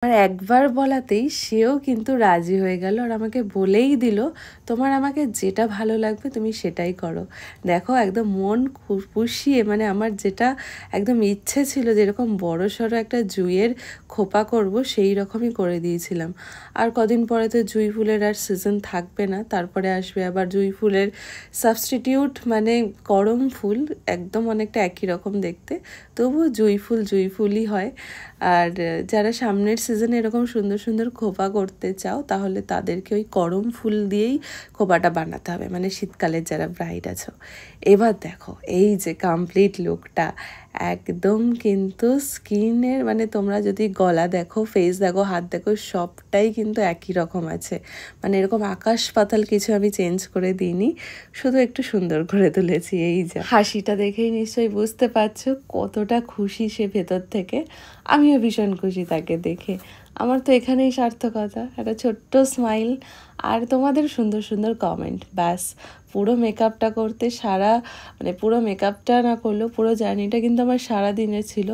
আর একবার বলাতেই সেও কিন্তু রাজি হয়ে গেল আর আমাকে বলেই দিল তোমার আমাকে যেটা ভালো লাগবে তুমি সেটাই করো। দেখো একদম মন পুষিয়ে মানে আমার যেটা একদম ইচ্ছে ছিল যেরকম বড় সড়ো একটা জুঁইয়ের খোপা করব সেই রকমই করে দিয়েছিলাম। আর কদিন পরে তো জুঁই ফুলের আর সিজন থাকবে না, তারপরে আসবে আবার জুঁই ফুলের সাবস্টিটিউট মানে করম ফুল, একদম অনেকটা একই রকম দেখতে, তবুও জুঁই ফুলই হয়। আর যারা সামনের সিজনে এরকম সুন্দর সুন্দর খোপা করতে চাও তাহলে তাদেরকে ওই করম ফুল দিয়েই খোপাটা বানাতে হবে, মানে শীতকালের যারা ব্রাইড আছো। এবার দেখো এই যে কমপ্লিট লুকটা একদম কিন্তু স্কিনের মানে তোমরা যদি গলা দেখো, ফেস দেখো, হাত দেখো, সবটাই কিন্তু একই রকম আছে। মানে এরকম আকাশ পাতাল কিছু আমি চেঞ্জ করে দিইনি, শুধু একটু সুন্দর করে তুলেছি। এই যে হাসিটা দেখেই নিশ্চয়ই বুঝতে পারছো কতটা খুশি সে ভেতর থেকে। আমিও ভীষণ খুশি তাকে দেখে। আমার তো এখানেই সার্থকতা, একটা ছোট্ট স্মাইল আর তোমাদের সুন্দর সুন্দর কমেন্ট, ব্যাস পুরো মেকআপটা করতে মানে পুরো মেকআপটা না করলেও পুরো জার্নিটা কিন্তু আমার সারা দিনের ছিল।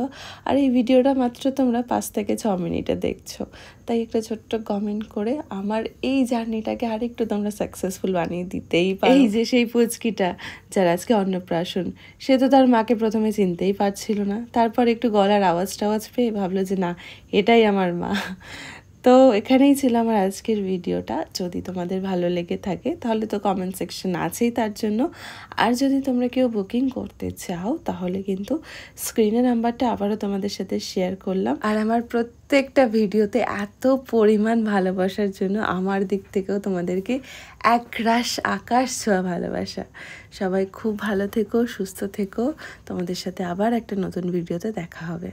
আর এই ভিডিওটা মাত্র তোমরা 5 থেকে 6 মিনিটে দেখছো, তাই একটা ছোট্ট কমেন্ট করে আমার এই জার্নিটাকে আরেকটু তোমরা সাকসেসফুল বানিয়ে দিতেই পারো। এই যে সেই পুচকিটা যার আজকে অন্নপ্রাশন, সে তো তার মাকে প্রথমে চিনতেই পারছিল না, তারপর একটু গলার আওয়াজ পেয়ে ভাবলো যে না এটাই আমার মা। তো এখানেই ছিল আমার আজকের ভিডিওটা। যদি তোমাদের ভালো লেগে থাকে তাহলে তো কমেন্ট সেকশন আছেই তার জন্য। আর যদি তোমরা কেউ বুকিং করতে চাও তাহলে কিন্তু স্ক্রিনে নাম্বারটা আবারও তোমাদের সাথে শেয়ার করলাম। আর আমার প্রত্যেকটা ভিডিওতে এত পরিমাণ ভালোবাসার জন্য আমার দিক থেকেও তোমাদেরকে একরাশ আকাশ ছোঁয়া ভালোবাসা। সবাই খুব ভালো থেকো, সুস্থ থেকো। তোমাদের সাথে আবার একটা নতুন ভিডিওতে দেখা হবে।